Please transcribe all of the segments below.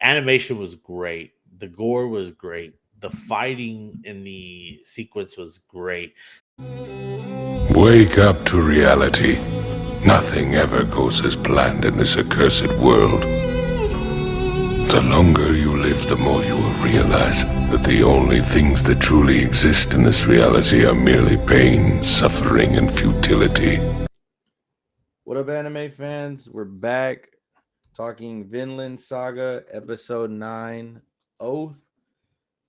animation was great. The gore was great. The fighting in the sequence was great. Wake up to reality. Nothing ever goes as planned in this accursed world. The longer you live, the more you will realize that the only things that truly exist in this reality are merely pain, suffering, and futility. What up, anime fans? We're back talking Vinland Saga Episode 9, Oath.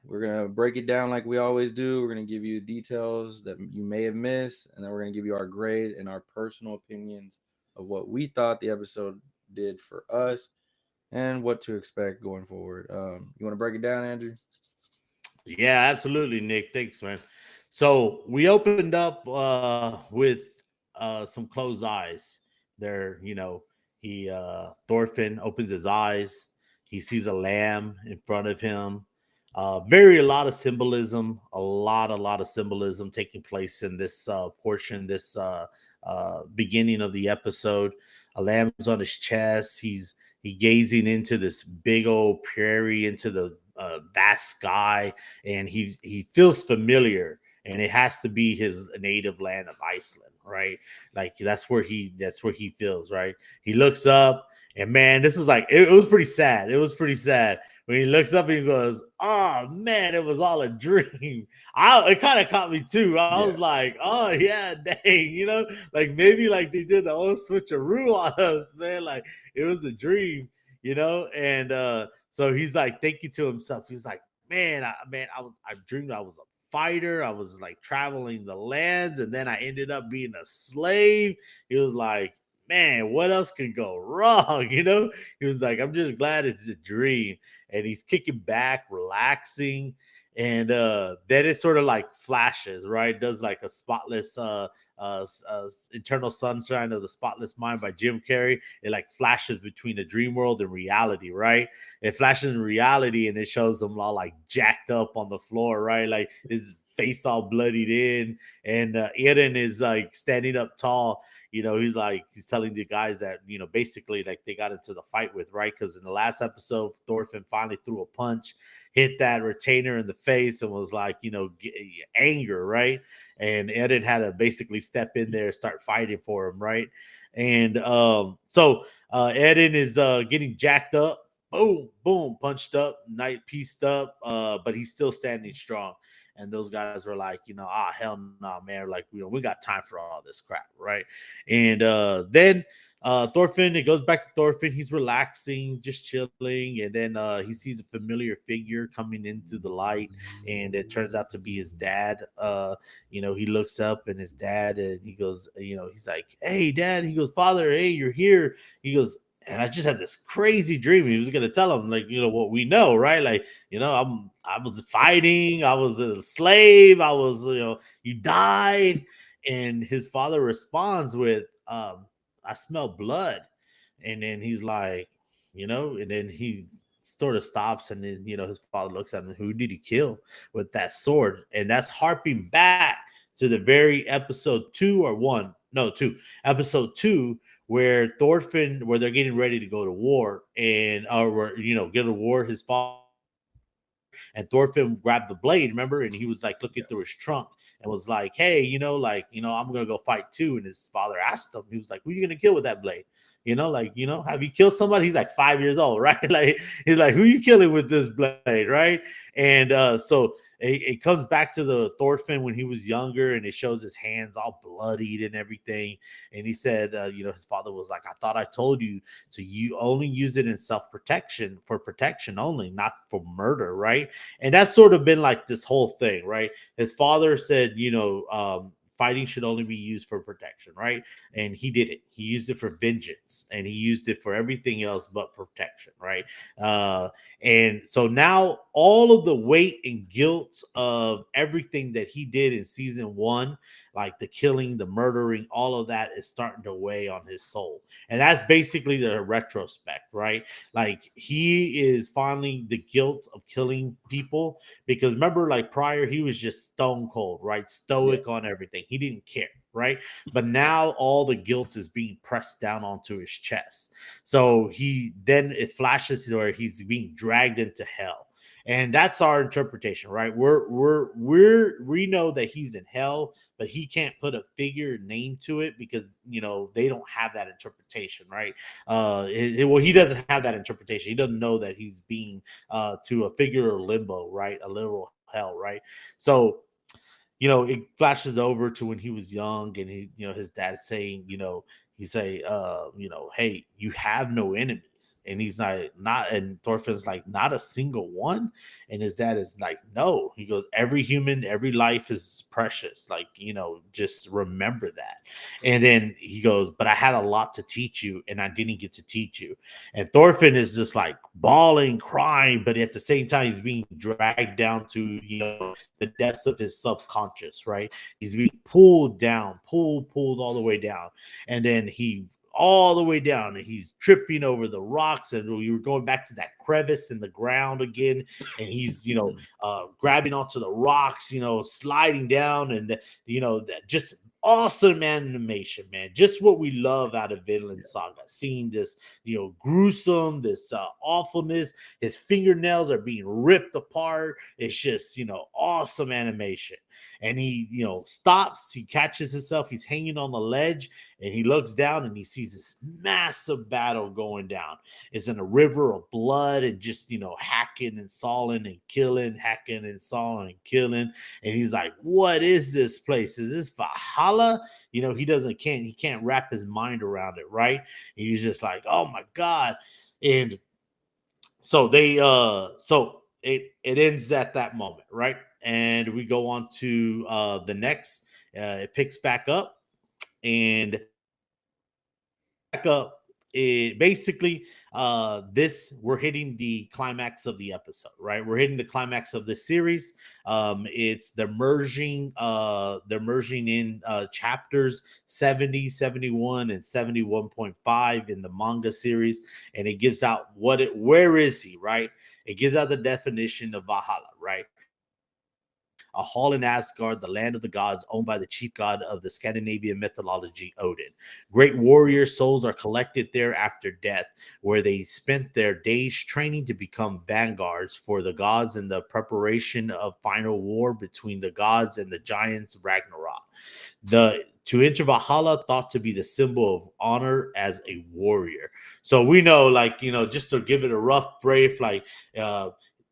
We're going to break it down like we always do. We're going to give you details that you may have missed, and then we're going to give you our grade and our personal opinions of what we thought the episode did for us and what to expect going forward. You want to break it down, Andrew? Yeah, absolutely, Nick. Thanks, man. So we opened up with some closed eyes. There, Thorfinn opens his eyes. He sees a lamb in front of him. A lot of symbolism, a lot of symbolism taking place in this portion, this beginning of the episode. A lamb's on his chest. He gazing into this big old prairie, into the vast sky, and he feels familiar, and it has to be his native land of Iceland, right? Like that's where he feels, right? He looks up, and man, this is like it was pretty sad. It was pretty sad when he looks up and he goes, "Oh man, it was all a dream." It kind of caught me too. I was like, "Oh yeah, dang," like maybe like they did the old switcheroo on us, man. Like it was a dream, and so he's like thinking to himself, he's like, I dreamed I was a fighter. I was like traveling the lands, and then I ended up being a slave. He was like, man, what else could go wrong? He was like, I'm just glad it's a dream. And he's kicking back, relaxing. And then it sort of like flashes, right? Does like a spotless Internal Sunshine of the Spotless Mind by Jim Carrey. It like flashes between the dream world and reality, right? It flashes in reality and it shows them all like jacked up on the floor, right? Like his face all bloodied in, and Eren is like standing up tall. He's telling the guys that basically like they got into the fight with, right? Because in the last episode, Thorfinn finally threw a punch, hit that retainer in the face, and was like anger, right? And Eren had to basically step in there, start fighting for him, right? And Eren is getting jacked up, boom, boom, punched up, night pieced up, but he's still standing strong. And those guys were like, hell no, nah, man. Like, we got time for all this crap, right? And then Thorfinn, it goes back to Thorfinn. He's relaxing, just chilling, and then he sees a familiar figure coming into the light, and it turns out to be his dad. He looks up and his dad, and he goes, he's like, "Hey, Dad." He goes, "Father, hey, you're here." He goes, and I just had this crazy dream. He was gonna tell him, like, what we know, right? Like, I was fighting, I was a slave, I was, you died. And his father responds with, I smell blood. And then he's like, and then he sort of stops, and then his father looks at him, who did he kill with that sword? And that's harping back to the very episode 2 or 1, no, 2, episode 2, where they're getting ready to go to war, and get to war. His father and Thorfinn grabbed the blade, remember? And he was like looking through his trunk and was like, "Hey, I'm gonna go fight too." And his father asked him, he was like, "Who are you gonna kill with that blade? Have you killed somebody?" He's like 5 years old, right? Like he's like, "Who are you killing with this blade?" Right? And so it comes back to the Thorfinn when he was younger, and it shows his hands all bloodied and everything. And he said, his father was like, "I thought I told you to you only use it in self-protection, for protection only, not for murder," right? And that's sort of been like this whole thing, right? His father said, fighting should only be used for protection, right? And he did it. He used it for vengeance, and he used it for everything else but protection, right? And so now all of the weight and guilt of everything that he did in season one, like the killing, the murdering, all of that is starting to weigh on his soul. And that's basically the retrospect, right? Like he is finally the guilt of killing people, because remember, like prior, he was just stone cold, right? Yeah. Stoic on everything. He didn't care, right? But now all the guilt is being pressed down onto his chest. So he then it flashes where he's being dragged into hell. And that's our interpretation, right? We know that he's in hell, but he can't put a figure name to it because they don't have that interpretation, right? Well, he doesn't have that interpretation. He doesn't know that he's being to a figure of limbo, right? A literal hell, right? So it flashes over to when he was young, and his dad saying, he say, hey, you have no enemies. And he's like, not, and Thorfinn's like, not a single one. And his dad is like, no. He goes, every human, every life is precious. Like, just remember that. And then he goes, but I had a lot to teach you, and I didn't get to teach you. And Thorfinn is just like bawling, crying, but at the same time, he's being dragged down to, the depths of his subconscious, right? He's being pulled down, pulled all the way down. And then he all the way down, and he's tripping over the rocks, and we were going back to that crevice in the ground again, and he's grabbing onto the rocks, sliding down, and that just awesome animation, man. Just what we love out of Vinland Saga. Seeing this, gruesome, this awfulness. His fingernails are being ripped apart. It's just, awesome animation. And he, stops. He catches himself. He's hanging on the ledge, and he looks down, and he sees this massive battle going down. It's in a river of blood, and just, hacking and sawing and killing, hacking and sawing and killing. And he's like, what is this place? Is this Valhalla? He can't wrap his mind around it, right? And he's just like, oh my God. And so it ends at that moment, right? And we go on to the next. It picks back up, and back up. It basically this we're hitting the climax of the episode, right? We're hitting the climax of the series. It's they're merging in chapters 70, 71, and 71.5 in the manga series, and it gives out where is he, right? It gives out the definition of Valhalla, right? A hall in Asgard, the land of the gods, owned by the chief god of the Scandinavian mythology, Odin. Great warrior souls are collected there after death, where they spent their days training to become vanguards for the gods in the preparation of final war between the gods and the giants Ragnarok. To enter Valhalla thought to be the symbol of honor as a warrior. So we know, like, just to give it a rough brief, like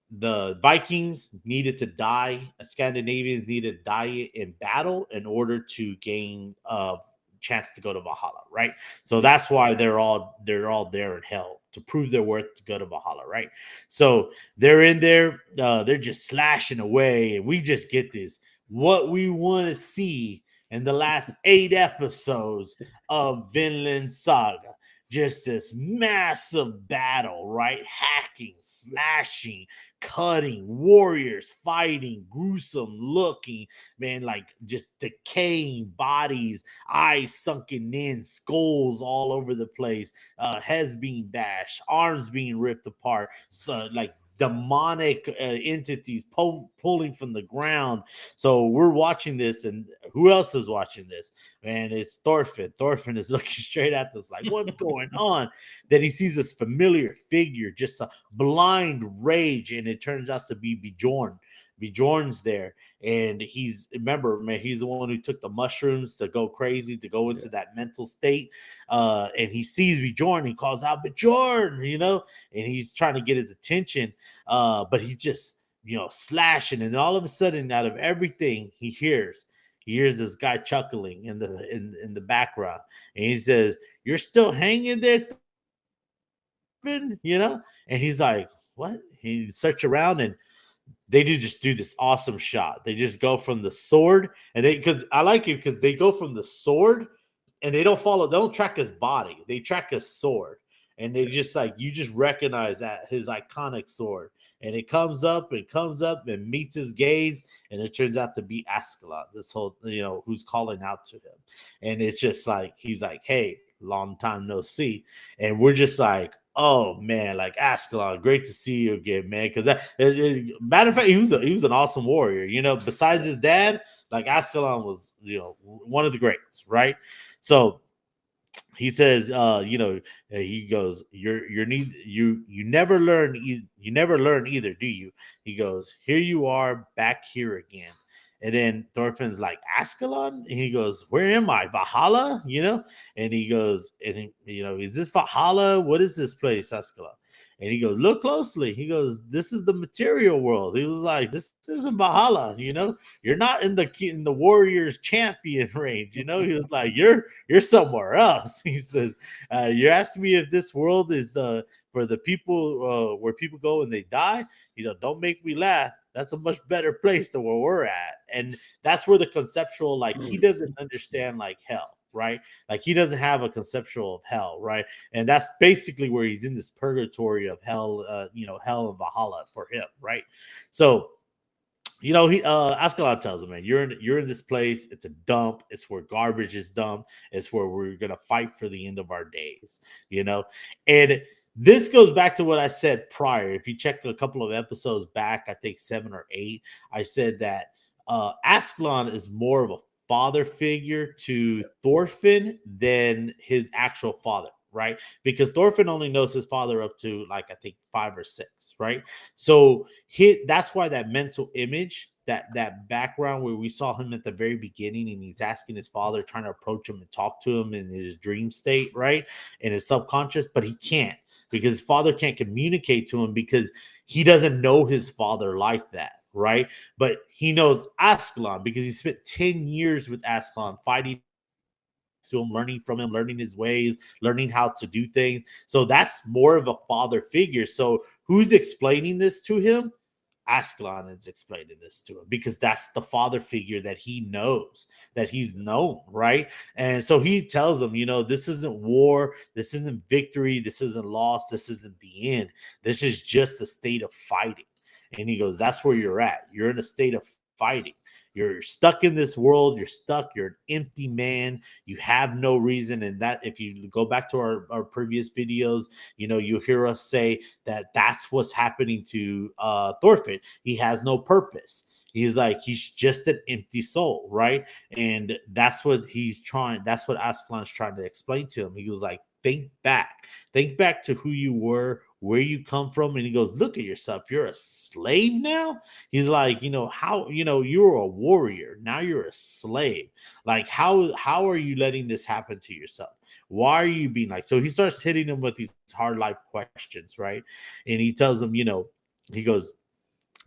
the Vikings needed to die, Scandinavians needed to die in battle in order to gain a chance to go to Valhalla, right? So that's why they're all there in hell, to prove their worth, to go to Valhalla, right? So they're in there, they're just slashing away, and we just get this what we want to see in the last 8 episodes of Vinland Saga. Just this massive battle, right? Hacking, slashing, cutting, warriors fighting, gruesome looking, man, like just decaying bodies, eyes sunken in, skulls all over the place, heads being bashed, arms being ripped apart, so like demonic entities pulling from the ground. So we're watching this, and who else is watching this? Man, it's Thorfinn. Thorfinn is looking straight at us like, what's going on? Then he sees this familiar figure, just a blind rage, and it turns out to be Bjorn. Bjorn's there, and remember, man, he's the one who took the mushrooms to go crazy, to go into that mental state. And he sees Bjorn, he calls out Bjorn, and he's trying to get his attention, but he just slashing, and all of a sudden, out of everything, he hears this guy chuckling in the background, and he says, "You're still hanging there, Thorfinn?" And he's like, "What?" He search around, and they just do this awesome shot. They just go from the sword, and because I like it because they go from the sword, and they don't track his body, they track his sword, and they just like, you just recognize that his iconic sword, and it comes up and meets his gaze, and it turns out to be Ascalon, this whole, who's calling out to him. And it's just like, he's like, hey, long time no see. And we're just like, oh man, like Ascalon, great to see you again, man. Because matter of fact, he was an awesome warrior. Besides his dad, like Ascalon was, one of the greats, right? So he says, he goes, you never learn, you never learn either, do you? He goes, here you are back here again. And then Thorfinn's like, Ascalon? And he goes, where am I? Valhalla? And he goes, is this Valhalla? What is this place, Ascalon? And he goes, look closely. He goes, this is the material world. He was like, this isn't Valhalla, you're not in the warriors champion range, He was like, you're somewhere else. He says, you're asking me if this world is for the people, where people go and they die. Don't make me laugh. That's a much better place than where we're at. And that's where the conceptual, like, he doesn't understand like hell, right? Like, he doesn't have a conceptual of hell, right? And that's basically where he's in this purgatory of hell, hell and Valhalla for him, right? So he Ascalon tells him, man, you're in this place. It's a dump. It's where garbage is dumped. It's where we're gonna fight for the end of our days. And this goes back to what I said prior. If you check a couple of episodes back, I think 7 or 8, I said that Ascalon is more of a father figure to Thorfinn than his actual father, right? Because Thorfinn only knows his father up to, like, I think 5 or 6, right? So that's why that mental image, that background where we saw him at the very beginning, and he's asking his father, trying to approach him and talk to him in his dream state, right? In his subconscious, but he can't, because his father can't communicate to him, because he doesn't know his father like that, right? But he knows Ascalon because he spent 10 years with Ascalon, fighting to him, learning from him, learning his ways, learning how to do things. So that's more of a father figure. So who's explaining this to him? Ascalon is explaining this to him, because that's the father figure that he knows, that he's known, right? And so he tells him, this isn't war, this isn't victory, this isn't loss, this isn't the end. This is just a state of fighting. And he goes, that's where you're at. You're in a state of fighting. You're stuck in this world. You're stuck. You're an empty man. You have no reason. And that, if you go back to our previous videos, you hear us say that that's what's happening to Thorfinn. He has no purpose. He's just an empty soul, right? And that's what Ascalon's trying to explain to him. He was like, think back to who you were, where you come from. And he goes, look at yourself, you're a slave now. He's like, how, you were a warrior, now you're a slave. Like, how are you letting this happen to yourself? Why are you being like? So he starts hitting him with these hard life questions, right? And he tells him, he goes,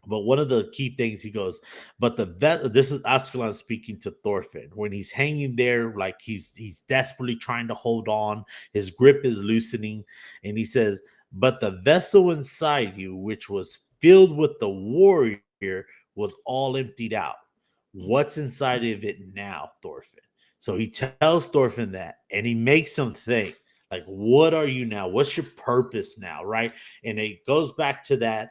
but one of the key things, he goes, but this is Ascalon speaking to Thorfinn when he's hanging there, like he's desperately trying to hold on. His grip is loosening, and he says, but the vessel inside you, which was filled with the warrior, was all emptied out. What's inside of it now, Thorfinn? So he tells Thorfinn that, and he makes him think, like, what are you now? What's your purpose now, right? And it goes back to that,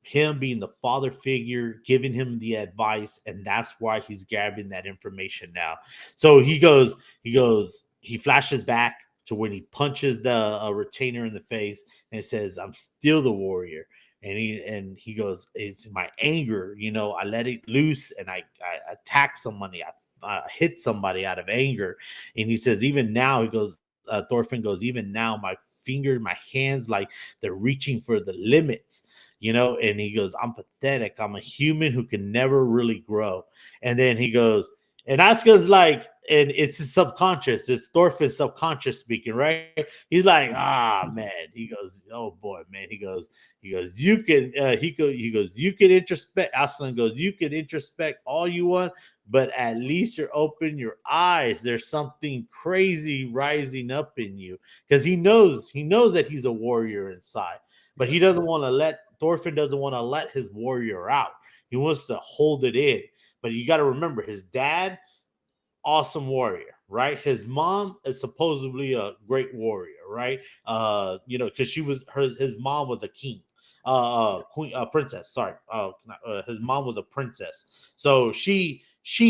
him being the father figure, giving him the advice, and that's why he's grabbing that information now. So he flashes back to when he punches the retainer in the face and says, I'm still the warrior. And he goes, it's my anger, I let it loose, and I attack somebody, I hit somebody out of anger. And he says, even now, he goes, Thorfinn goes, even now, my hands, like they're reaching for the limits, and he goes, I'm pathetic. I'm a human who can never really grow. And then he goes, and Asuka's like, and it's his subconscious, it's Thorfinn's subconscious speaking, right? He's like, man. He goes, oh boy, man. He goes, you can, he goes, you can introspect. Aslan goes, you can introspect all you want, but at least you're open your eyes. There's something crazy rising up in you, because he knows that he's a warrior inside, but he doesn't want to Thorfinn doesn't want to let his warrior out. He wants to hold it in. But you got to remember, his dad, awesome warrior, right? His mom is supposedly a great warrior, right? Because his mom was a king. queen, princess. Sorry, his mom was a princess, so she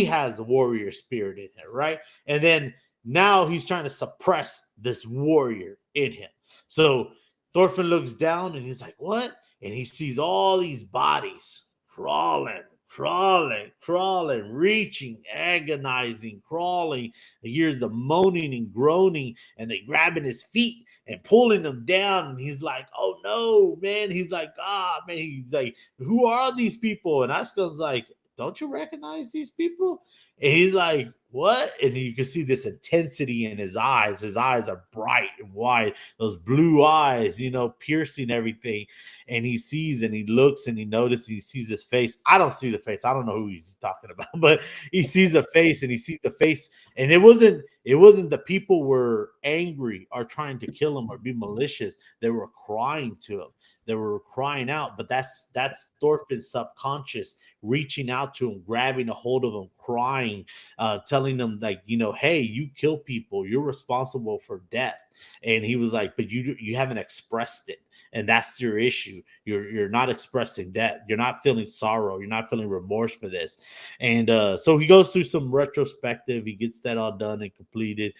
has a warrior spirit in her, right? And then now he's trying to suppress this warrior in him. So Thorfinn looks down and he's like, "What?" And he sees all these bodies crawling, crawling, reaching, agonizing, crawling. He hears the moaning and groaning, and they grabbing his feet and pulling him down. And he's like, "Oh no, man!" He's like, "Ah, man!" He's like, "Who are these people?" And Askel's like, "Don't you recognize these people?" And he's like, "What?" And you can see this intensity in his eyes. His eyes are bright and wide, those blue eyes, piercing everything. And he sees and he looks and he notices, he sees his face. I don't see the face. I don't know who he's talking about, but he sees the face and he sees the face. And it wasn't the people were angry or trying to kill him or be malicious. They were crying to him. They were crying out, but that's Thorfinn's subconscious reaching out to him, grabbing a hold of him, crying, telling them like, hey, you kill people, you're responsible for death. And he was like, but you haven't expressed it, and that's your issue. You're not expressing that. You're not feeling sorrow. You're not feeling remorse for this. And so he goes through some retrospective. He gets that all done and completed.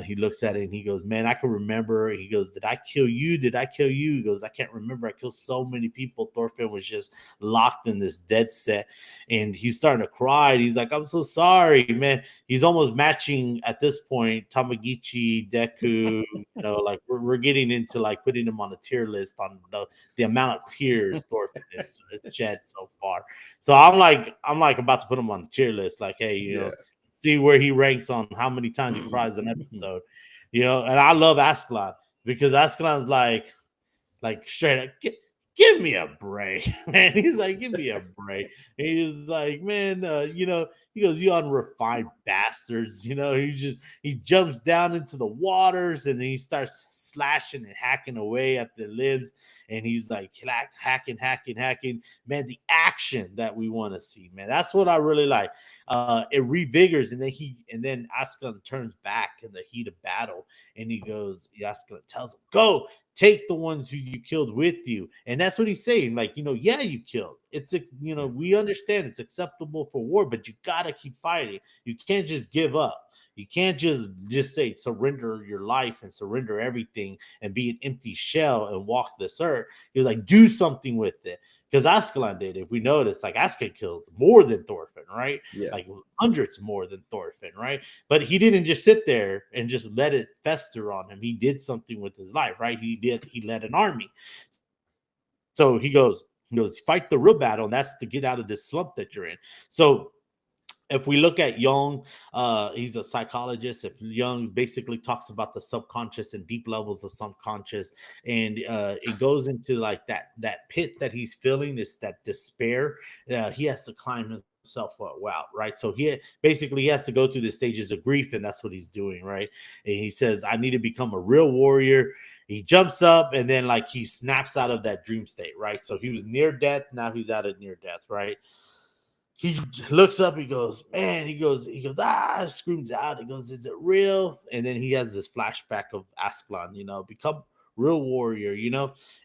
He looks at it and he goes, "Man, I can remember." He goes, "Did I kill you? Did I kill you?" He goes, "I can't remember. I killed so many people." Thorfinn was just locked in this dead set, and he's starting to cry. And he's like, "I'm so sorry, man." He's almost matching at this point Tamagichi, Deku. Like we're getting into like putting him on a tier list on the amount of tears Thorfinn has shed so far. So I'm like about to put him on the tier list. Like, hey, Yeah. see where he ranks on how many times he cries an episode. And I love Ascalon because Ascalon's like straight up, give me a break, man. He's like, give me a break. And he's like, man, he goes, "You unrefined bastards." He jumps down into the waters and then he starts slashing and hacking away at the limbs. And he's like hacking. Man, the action that we want to see, man. That's what I really like. It revigors, and then Ascalon turns back in the heat of battle, and Ascalon tells him, "Go, take the ones who you killed with you." And that's what he's saying. Like, yeah, you killed. We understand it's acceptable for war, but you gotta keep fighting. You can't just give up. You can't just say surrender your life and surrender everything and be an empty shell and walk this earth. He was like, do something with it. Because Ascalon did. If we notice, like Ascalon killed more than Thorfinn, right? Yeah. Like hundreds more than Thorfinn, right? But he didn't just sit there and just let it fester on him. He did something with his life, right? He led an army. So he goes, fight the real battle, and that's to get out of this slump that you're in. So if we look at Jung, he's a psychologist. If Jung basically talks about the subconscious and deep levels of subconscious, and it goes into like that pit that he's feeling is that despair. He has to climb himself out, right? So he has to go through the stages of grief, and that's what he's doing, right? And he says, "I need to become a real warrior." He jumps up and then like he snaps out of that dream state, right? So he was near death, now he's out of near death, right? He looks up, he goes, "Man," screams out, he goes, "Is it real?" And then he has this flashback of Ascalon, become real warrior,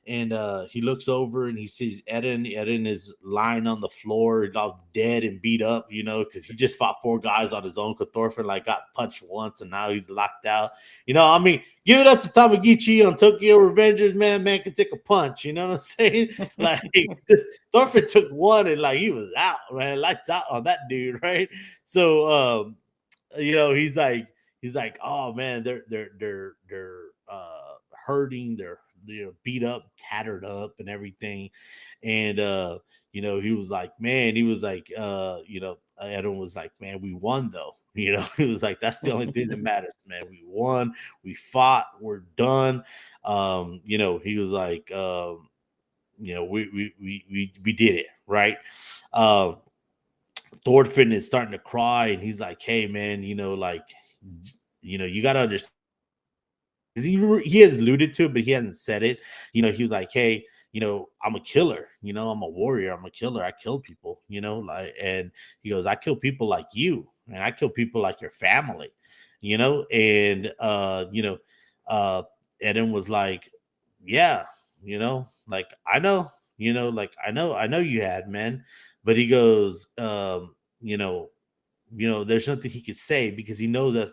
and he looks over and he sees Eden is lying on the floor, all dead and beat up, because he just fought 4 guys on his own, because Thorfinn like got punched once and now he's locked out. I mean, give it up to Tamagichi on Tokyo Revengers, man can take a punch, you know what I'm saying? Like Thorfinn took one and like he was out, man, lights out on that dude, right? So he's like, "Oh man, they're hurting, they're beat up, tattered up, and everything." And he was like, man, Adam was like, "Man, we won though." He was like, "That's the only thing that matters, man. We won, we fought, we're done." He was like, we did it, right? Um, Thorfinn is starting to cry, and he's like, "Hey, man, you got to understand." He has alluded to it, but he hasn't said it. He was like, "Hey, I'm a killer. I'm a warrior. I'm a killer. I kill people. And he goes, I kill people like you, and I kill people like your family. And uh, Eden was like, yeah, like I know." You know, like I know you had, man. But he goes, there's nothing he could say because he knows that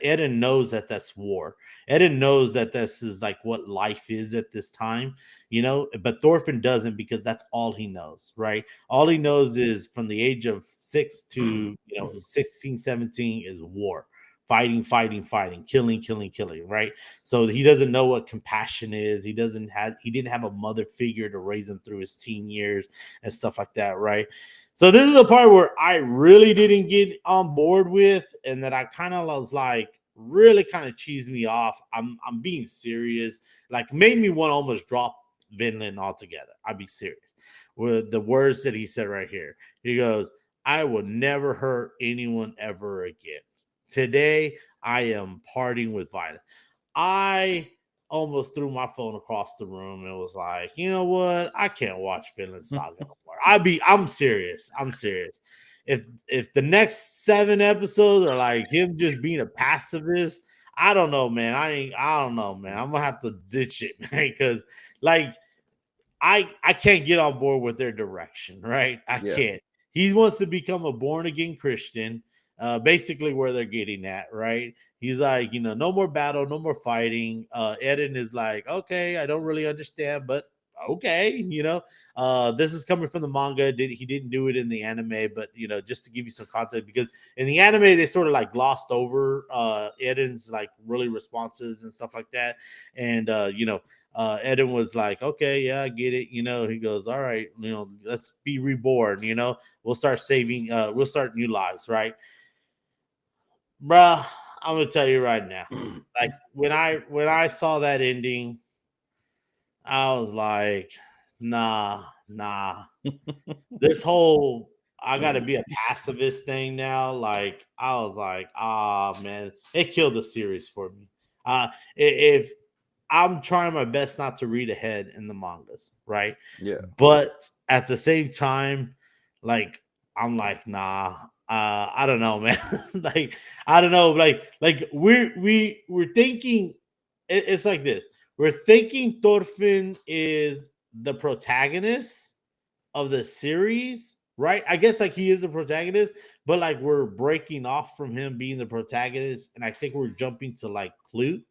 Eden knows that that's war. Eden knows that this is like what life is at this time, but Thorfinn doesn't because that's all he knows, right? All he knows is from the age of 6 to 16, 17 is war. Fighting, fighting, fighting, killing, killing, killing, right? So he doesn't know what compassion is. He didn't have a mother figure to raise him through his teen years and stuff like that, right? So this is the part where I really didn't get on board with, and that I kind of was like, really kind of cheesed me off. I'm being serious, like made me want to almost drop Vinland altogether. I'll be serious with the words that he said right here. He goes, "I will never hurt anyone ever again. Today I am parting with violence." I almost threw my phone across the room and was like, you know what? I can't watch Vinland Saga no more. I'm serious. I'm serious. If the next 7 episodes are like him just being a pacifist, I don't know, man. I don't know, man. I'm gonna have to ditch it, man, because like I can't get on board with their direction, right? I Yeah. can't. He wants to become a born again Christian, basically where they're getting at, right? He's like, no more battle, no more fighting. Eden is like, okay, I don't really understand, but okay, this is coming from the manga. He didn't do it in the anime, but just to give you some context, because in the anime they sort of like glossed over Eden's like really responses and stuff like that, and Eden was like, okay, yeah, I get it. He goes, all right, let's be reborn. We'll start saving, we'll start new lives, right? Bruh, I'm gonna tell you right now. Like when I saw that ending, I was like, nah. This whole I gotta be a pacifist thing now. Like, I was like, man, it killed the series for me. If I'm trying my best not to read ahead in the mangas, right? Yeah. But at the same time, like I'm like, nah, I don't know, man. Like, I don't know, like we're thinking it's like this. We're thinking Thorfinn is the protagonist of the series, right? I guess like he is the protagonist, but like we're breaking off from him being the protagonist, and I think we're jumping to like Clute,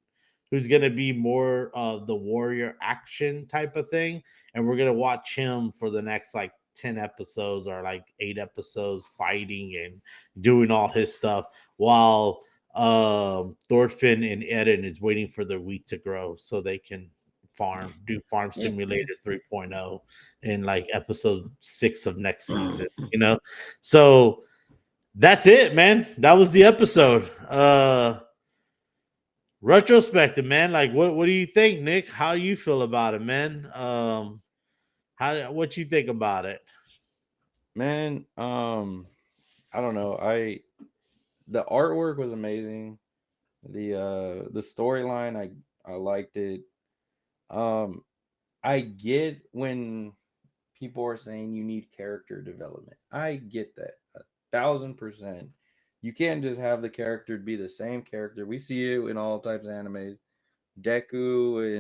who's going to be more of the warrior action type of thing, and we're going to watch him for the next like 10 episodes or like 8 episodes fighting and doing all his stuff while Thorfinn and Eden is waiting for their wheat to grow so they can do farm simulator 3.0 in like episode 6 of next season. So that's it, man. That was the episode. Retrospective, man. Like, what do you think, Nick? How you feel about it, man? What you think about it? Man, I don't know. The artwork was amazing. The storyline, I liked it. Um I get when people are saying you need character development. I get that 1,000%. You can't just have the character be the same character. We see it in all types of animes. Deku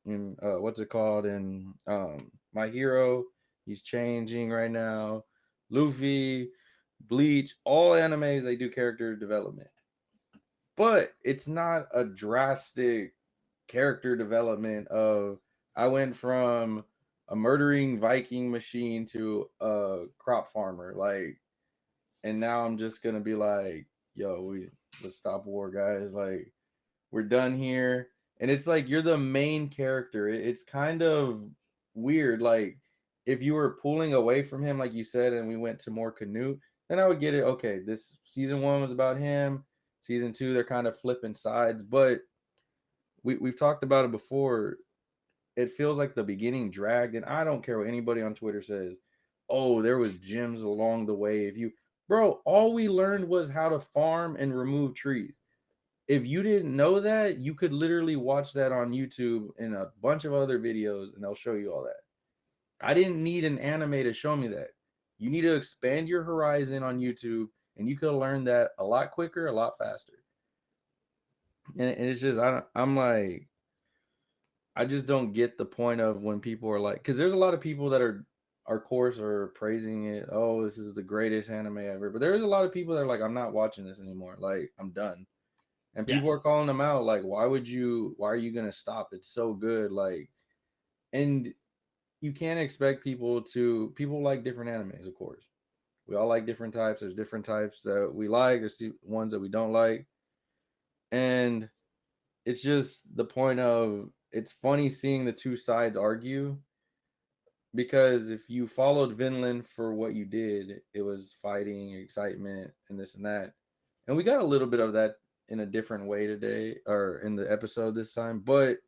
in what's it called in My Hero. He's changing right now. Luffy, Bleach, all animes they do character development, but it's not a drastic character development of I went from a murdering Viking machine to a crop farmer, like, and now I'm just gonna be like, yo, let's stop war, guys. Like, we're done here. And it's like you're the main character. It's kind of weird. Like, if you were pulling away from him, like you said, and we went to more Canute, then I would get it. Okay, this season 1 was about him. Season 2, they're kind of flipping sides. But we've talked about it before. It feels like the beginning dragged, and I don't care what anybody on Twitter says. Oh, there was gems along the way. Bro, all we learned was how to farm and remove trees. If you didn't know that, you could literally watch that on YouTube and a bunch of other videos, and they'll show you all that. I didn't need an anime to show me that. You need to expand your horizon on YouTube, and you could learn that a lot quicker, a lot faster. And it's just I'm like, I just don't get the point of when people are like, because there's a lot of people that are, of course, are praising it. Oh, this is the greatest anime ever. But there's a lot of people that are like, I'm not watching this anymore. Like, I'm done. And Yeah. people are calling them out. Like, why are you gonna stop? It's so good. Like, and you can't expect people like different animes, of course. We all like different types. There's different types that we like. There's ones that we don't like, and it's just the point of it's funny seeing the two sides argue because if you followed Vinland for what you did, it was fighting, excitement, and this and that. And we got a little bit of that in a different way today or in the episode this time, but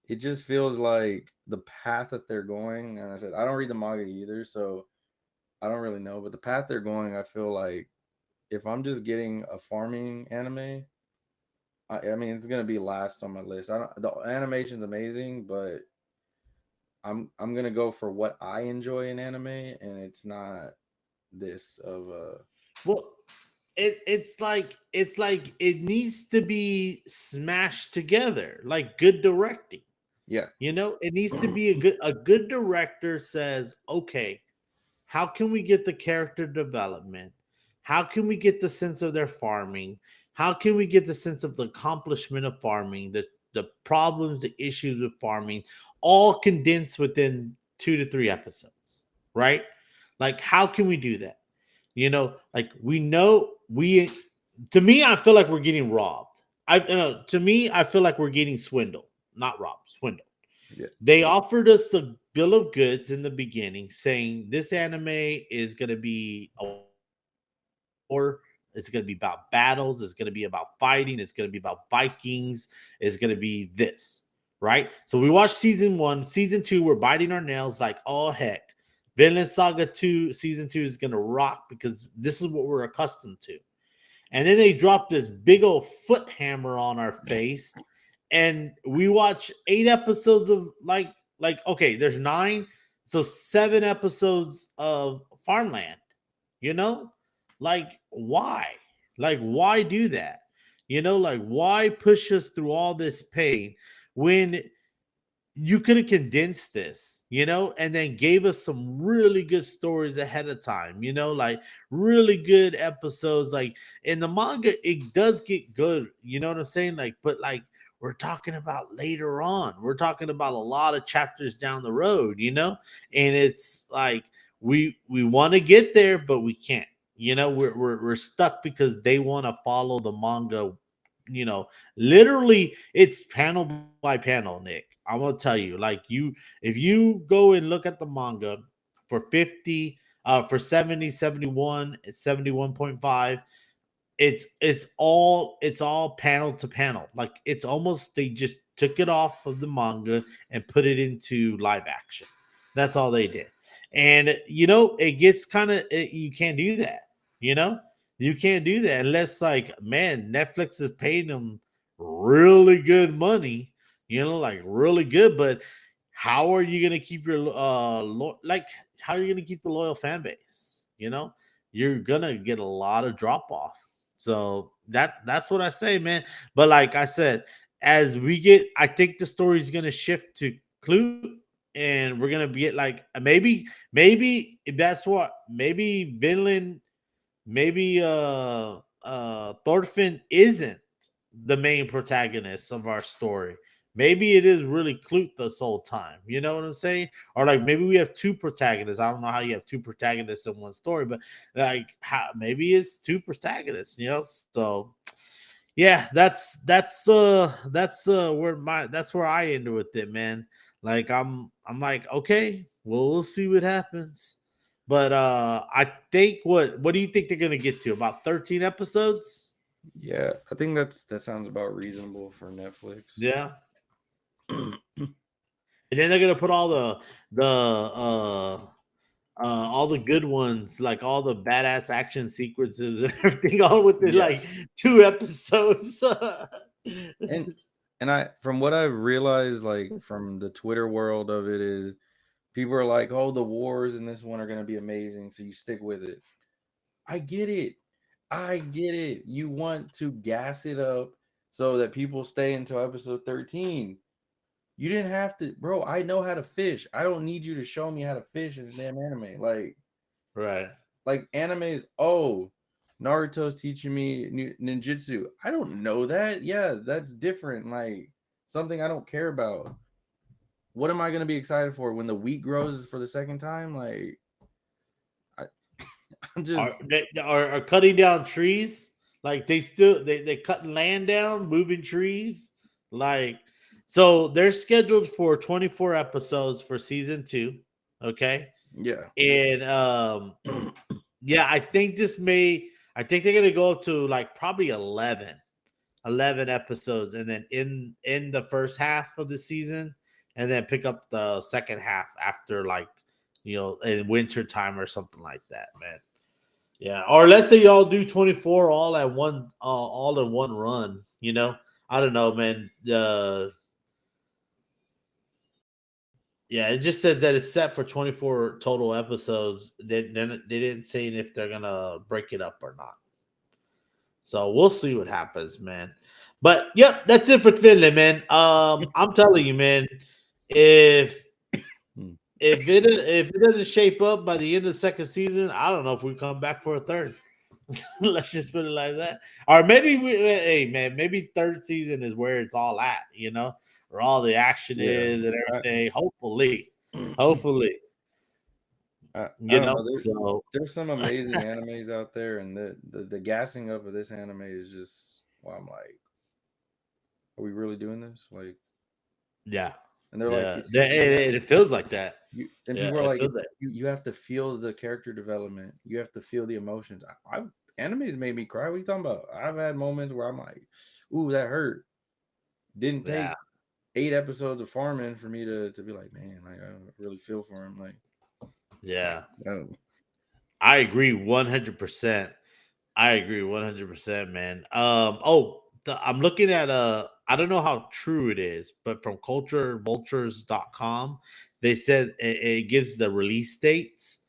it just feels like the path that they're going. And I said, I don't read the manga either, so I don't really know, but the path they're going, I feel like if I'm just getting a farming anime, I mean, it's gonna be last on my list. I don't. The animation's amazing, but I'm gonna go for what I enjoy in anime, and it's not this of a Well, it's like it needs to be smashed together, like good directing. yeah. It needs to be a good director says, okay, how can we get the character development? How can we get the sense of their farming? How can we get the sense of the accomplishment of farming, the problems, the issues with farming, all condensed within 2 to 3 episodes, right? Like, how can we do that? Like we know we. To me, I feel like we're getting robbed. To me, I feel like we're getting swindled, not robbed, swindled. Yeah. They offered us a bill of goods in the beginning saying this anime is going to be a war, it's going to be about battles, it's going to be about fighting, it's going to be about Vikings, it's going to be this, right? So we watched season 1, season 2, we're biting our nails like, oh heck. Vinland Saga 2 season 2 is going to rock because this is what we're accustomed to. And then they drop this big old foot hammer on our face, and we watch 8 episodes of like okay, there's 9, so 7 episodes of Farmland. You know, like why? Like why do that? Like why push us through all this pain when you could have condensed this, and then gave us some really good stories ahead of time, like really good episodes. Like in the manga, it does get good, you know what I'm saying? Like, but like we're talking about later on, we're talking about a lot of chapters down the road, and it's like we want to get there, but we can't. We're stuck because they want to follow the manga, you know literally it's panel by panel, Nick. I'm gonna tell you, like if you go and look at the manga for 50, for 70, 71, 71.5, it's all panel to panel. Like it's almost they just took it off of the manga and put it into live action. That's all they did. And it gets kind of, you can't do that. You know, you can't do that unless, like, man, Netflix is paying them really good money, like really good. But how are you gonna keep your like how are you gonna keep the loyal fan base? You're gonna get a lot of drop off. So that's what I say, man. But like I said, as we get, I think the story is gonna shift to Clute, and we're gonna get like maybe that's what maybe Vinland, maybe Thorfinn isn't the main protagonist of our story. Maybe it is really Clute this whole time. You know what I'm saying? Or like maybe we have two protagonists. I don't know how you have two protagonists in one story, but like how maybe it's two protagonists. So yeah, that's that's where I ended with it, man. Like I'm like, okay, well, we'll see what happens. But I think, what do you think they're gonna get to? About 13 episodes? Yeah, I think that sounds about reasonable for Netflix. Yeah. And then they're gonna put all the good ones, like all the badass action sequences and everything, all within Yeah. like 2 episodes. And I from what I've realized, like from the Twitter world of it, is people are like, "Oh, the wars in this one are gonna be amazing," so you stick with it. I get it. I get it. You want to gas it up so that people stay until episode 13. You didn't have to, bro. I know how to fish. I don't need you to show me how to fish in the damn anime. Right. Like anime is, oh, Naruto's teaching me ninjutsu. I don't know that. Yeah, that's different. Like something I don't care about. What am I going to be excited for when the wheat grows for the second time? Like, I, I'm Are just, they are cutting down trees? Like they cutting land down, moving trees. Like so they're scheduled for 24 episodes for season 2. Okay. yeah, And yeah, I think they're gonna go up to like probably 11 episodes, and then in the first half of the season, and then pick up the second half after, like, in winter time or something like that, man. Yeah, or let's say y'all do 24 all in one run. I don't know, man. Yeah, it just says that it's set for 24 total episodes. They didn't say if they're gonna break it up or not. So we'll see what happens, man. But yep, that's it for Finland, man. I'm telling you, man, if Hmm. if it doesn't shape up by the end of the second season, I don't know if we come back for a third. Let's just put it like that. Or maybe hey man, maybe third season is where it's all at, where all the action Yeah. is and I, everything. Hopefully, I don't know. So There's some amazing animes out there, and the gassing up of this anime is just. Well, I'm like, are we really doing this? Like, yeah, and they're like, yeah, it's because it feels like that. and Yeah, people are it like, feels like you have to feel the character development. You have to feel the emotions. Animes made me cry. What are you talking about? I've had moments where I'm like, ooh, that hurt. Didn't yeah, take 8 episodes of farming for me to be like, man, like I don't really feel for him. Like, yeah. I don't, I agree 100%. I agree 100%, man. I'm looking at I don't know how true it is, but from culturevultures.com, they said it gives the release dates,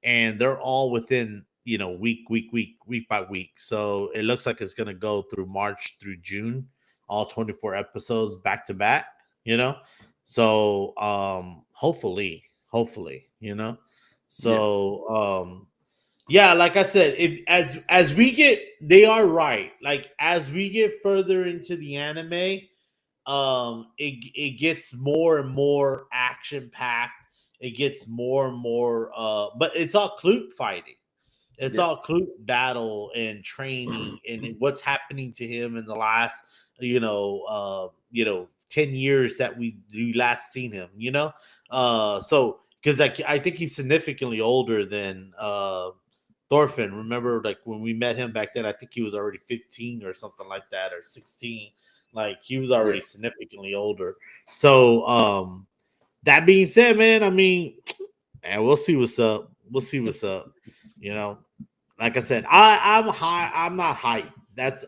and they're all within, week by week. So it looks like it's going to go through March through June, all 24 episodes back to back, you know? So hopefully, yeah, So yeah, like I said, if as we get, they are right. Like as we get further into the anime, it gets more and more action packed. It gets more and more, but it's all Clute fighting. It's yeah, all Clute battle and training and what's happening to him in the last, 10 years that we last seen him. So because I think he's significantly older than Thorfinn. Remember, like when we met him back then, I think he was already 15 or something like that, or 16. Like he was yeah. already significantly older. So, that being said, man, I mean, and we'll see what's up. We'll see what's up. You know, like I said, I'm high. I'm not hyped.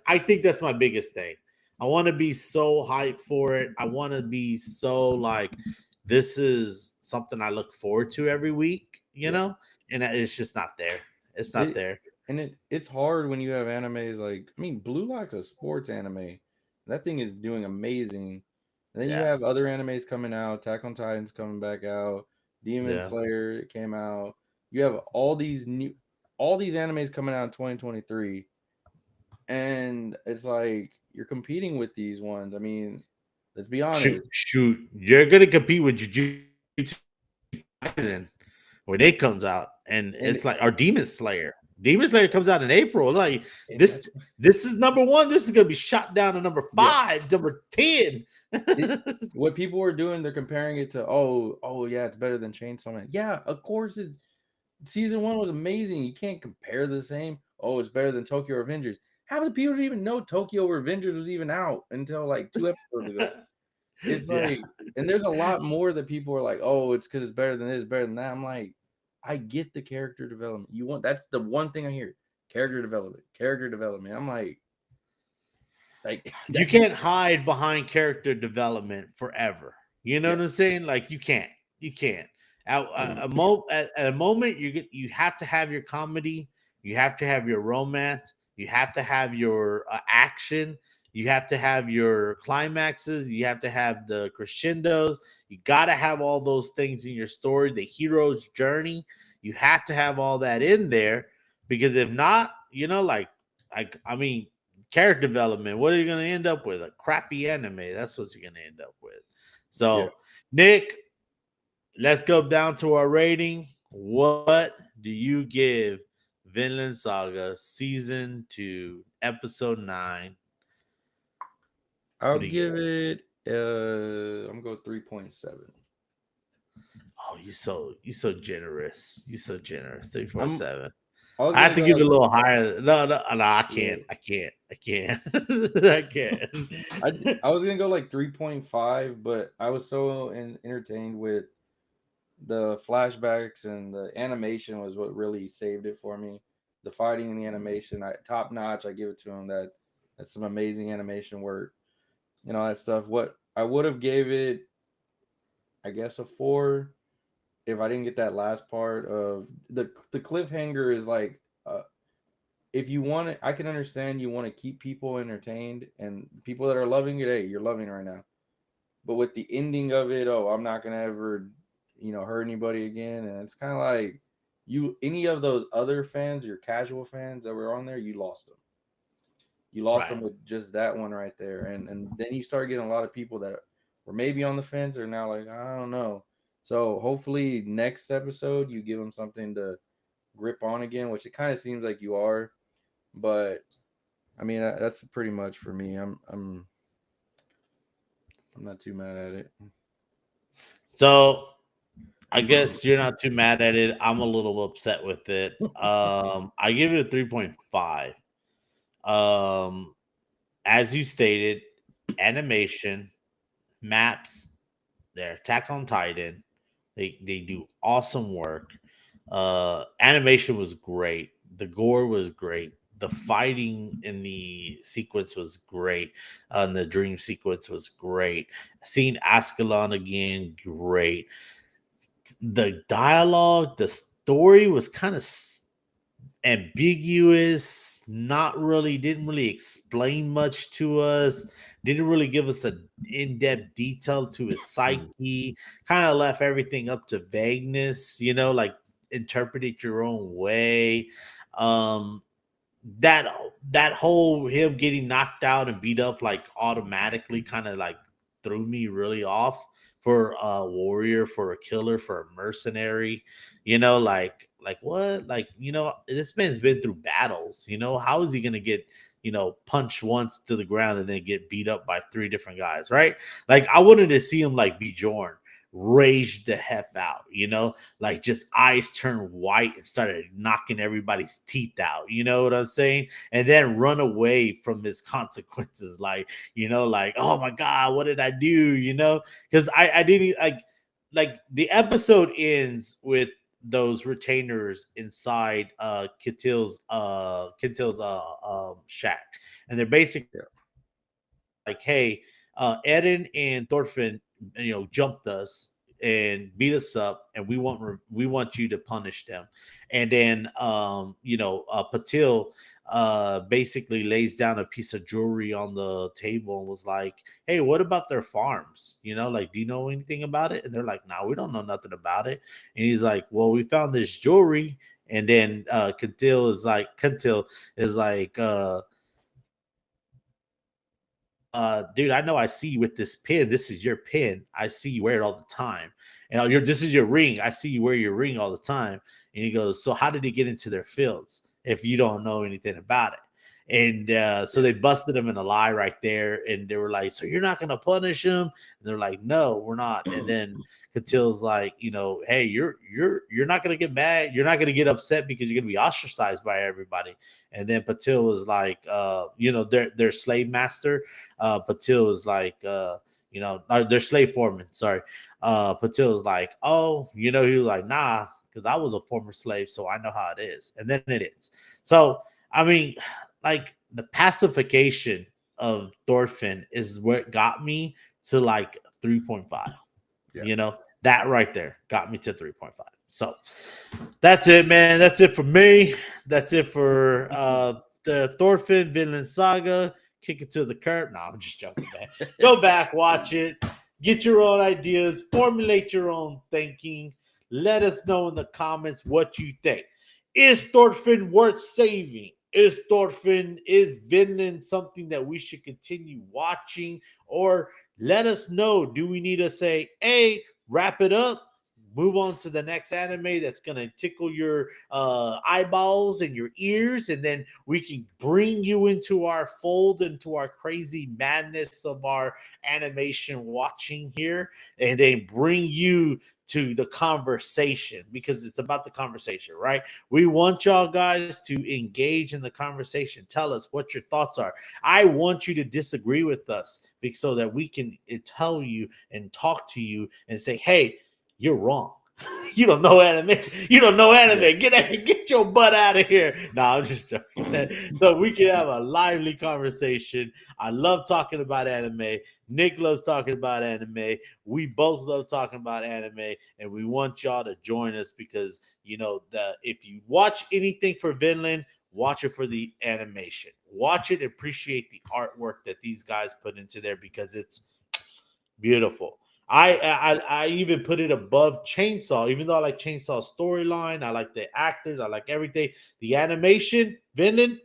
I think that's my biggest thing. I want to be so hyped for it. I want to be so like, this is something I look forward to every week. Yeah. And it's just not there. It's not It there. and it's hard when you have animes like, I mean, Blue Lock's a sports anime. That thing is doing amazing. And then you Yeah, have other animes coming out, Attack on Titan's coming back out, Demon yeah. Slayer came out. You have all these animes coming out in 2023, and it's like you're competing with these ones. I mean, let's be honest. Shoot. You're gonna compete with Jujutsu Kaisen when it comes out, and And it's like our Demon Slayer. Demon Slayer comes out in April. Like and this, that's this is number one. This is gonna be shot down to number yeah. 5, number 10. It, what people are doing, they're comparing it to, oh yeah, it's better than Chainsaw Man. Yeah, of course it's season one was amazing. You can't compare the same. Oh, it's better than Tokyo Revengers. Half the people didn't even know Tokyo Revengers was even out until like 2 episodes ago. It's Yeah, like, and there's a lot more that people are like, oh, it's because it's better than this, better than that. I'm like, I get the character development. That's the one thing I hear. Character development, character development. I'm like you that's can't hide behind character development forever. You know yeah. what I'm saying? Like you can't. At a moment, you have to have your comedy, you have to have your romance, you have to have your action, You have to have your climaxes. You have to have the crescendos. You got to have all those things in your story. The hero's journey. You have to have all that in there because if not, I mean, character development. What are you going to end up with? A crappy anime. That's what you're going to end up with. Yeah. So, Nick, let's go down to our rating. What do you give Vinland Saga season 2, episode 9? I'll What do you give it I'm gonna go 3.7. Oh, you so generous. You so generous. Three point I'm seven. I was I have gonna to go give it like a little higher. No, I yeah. can't. I can't. I can't. I can't. I was gonna go like 3.5, but I was so entertained with the flashbacks and the animation was what really saved it for me. The fighting and the animation, top notch. I give it to him. That's some amazing animation work. That stuff. What I would have gave it, I guess, a 4 if I didn't get that last part of the cliffhanger is like if you want it, I can understand you want to keep people entertained and people that are loving it, hey, you're loving it right now. But with the ending of it, oh, I'm not gonna ever, hurt anybody again. And it's kind of like any of those other fans, your casual fans that were on there, you lost them. You lost them Right. with just that one right there. And then you start getting a lot of people that were maybe on the fence are now like, I don't know. So hopefully next episode you give them something to grip on again, which it kind of seems like you are. But I mean, that's pretty much for me. I'm not too mad at it. So I guess you're not too mad at it. I'm a little upset with it. I give it a 3.5. Um, as you stated, animation, maps, their Attack on Titan. They do awesome work. Animation was great. The gore was great. The fighting in the sequence was great. And the dream sequence was great. Seeing Ascalon again, great. The dialogue, the story was kind of ambiguous, not really, didn't really explain much to us, didn't really give us a in-depth detail to his psyche, kind of left everything up to vagueness, like interpret it your own way. um that that whole him getting knocked out and beat up like automatically kind of like threw me really off for a warrior, for a killer, for a mercenary. Like what? Like, this man's been through battles. How is he gonna get punched once to the ground and then get beat up by three different guys, right? Like, I wanted to see him like Bjorn raged the heck out, like just eyes turned white and started knocking everybody's teeth out. You know what I'm saying? And then run away from his consequences, like, oh my God, what did I do? Because I didn't like the episode ends with those retainers inside Kittil's shack, and they're basically Yeah. like, hey, Eden and Thorfinn, jumped us and beat us up, and we want you to punish them. And then, Patil basically lays down a piece of jewelry on the table and was like, hey, what about their farms? Like, do you know anything about it? And they're like, no, we don't know nothing about it. And he's like, well, we found this jewelry. And then Kentil is like, dude, I know I see you with this pin. This is your pin. I see you wear it all the time. And this is your ring. I see you wear your ring all the time. And he goes, so how did he get into their fields if you don't know anything about it? And so they busted him in a lie right there. And they were like, so you're not going to punish him? And they're like, no, we're not. And then Catil's like, hey, you're not going to get mad. You're not going to get upset because you're going to be ostracized by everybody. And then Patil was like, their slave master. Patil is like, their slave foreman. Sorry. Patil is like, oh, he was like, nah, because I was a former slave, so I know how it is. And then it is. So, I mean, like, the pacification of Thorfinn is what got me to like 3.5. Yeah. That right there got me to 3.5. So that's it, man. That's it for me. That's it for the Thorfinn Vinland Saga. kick it to the curb. No, I'm just joking, man. Go back, watch it, get your own ideas, formulate your own thinking. Let us know in the comments what you think. Is Thorfinn worth saving? Is Vinland something that we should continue watching? Or let us know, do we need to say, hey, wrap it up, move on to the next anime that's going to tickle your eyeballs and your ears, and then we can bring you into our fold, into our crazy madness of our animation watching here, and then bring you to the conversation, because it's about the conversation, right? We want y'all guys to engage in the conversation. Tell us what your thoughts are. I want you to disagree with us so that we can tell you and talk to you and say, hey, you're wrong. You don't know anime. You don't know anime. Get your butt out of here. No, I'm just joking. So we can have a lively conversation. I love talking about anime. Nick loves talking about anime. We both love talking about anime, and we want y'all to join us because if you watch anything for Vinland, watch it for the animation. Watch it, appreciate the artwork that these guys put into there because it's beautiful. I even put it above Chainsaw, even though I like Chainsaw storyline, I like the actors, I like everything. The animation, Vinland,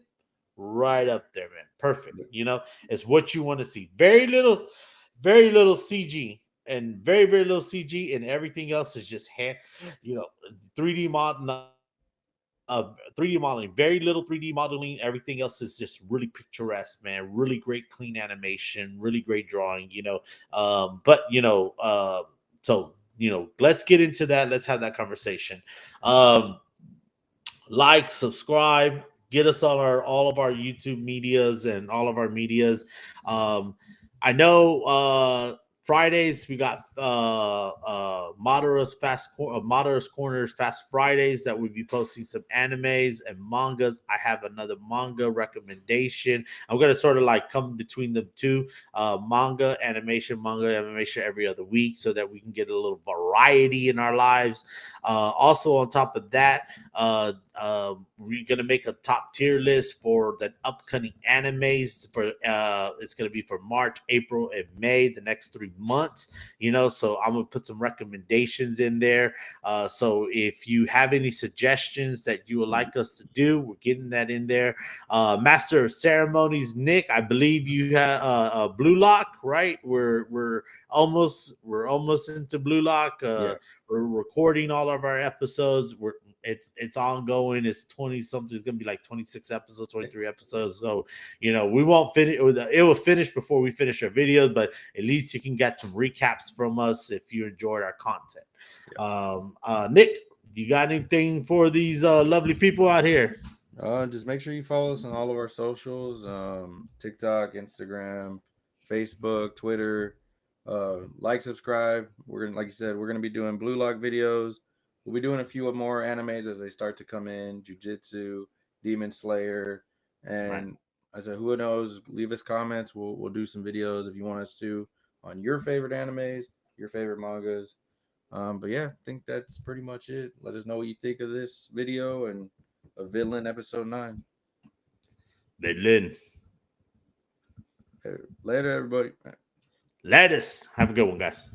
right up there, man. Perfect. It's what you want to see. Very little CG, and very little CG, and everything else is just 3D model. 3D modeling, very little 3D modeling. Everything else is just really picturesque, man. Really great, clean animation, really great drawing. So let's get into that. Let's have that conversation. Like, subscribe, get us on all of our YouTube medias and all of our medias. I know Fridays we got Modera's Corners Fast Fridays that we'll be posting some animes and mangas. I have another manga recommendation. I'm gonna sort of like come between the two, manga animation every other week, so that we can get a little variety in our lives. Also on top of that, we're gonna make a top tier list for the upcoming animes for it's gonna be for March, April, and May, the next 3 months. So I'm gonna put some recommendations in there. So if you have any suggestions that you would like us to do, we're getting that in there. Master of Ceremonies, Nick, I believe you have Blue Lock, right? We're almost into Blue Lock. We're recording all of our episodes. It's ongoing. It's 20 something. It's gonna be like 26 episodes, 23 episodes. So we won't finish. It will finish before we finish our videos, but at least you can get some recaps from us if you enjoyed our content. Nick, you got anything for these lovely people out here? Just make sure you follow us on all of our socials: TikTok, Instagram, Facebook, Twitter. Like, subscribe. Like you said, we're gonna be doing Blue Lock videos. We'll be doing a few more animes as they start to come in: Jujutsu, Demon Slayer, and Right. I said, who knows? Leave us comments. We'll do some videos if you want us to on your favorite animes, your favorite mangas. But yeah, I think that's pretty much it. Let us know what you think of this video and of Vinland episode 9. Lynn. Later, everybody. Lettuce. Have a good one, guys.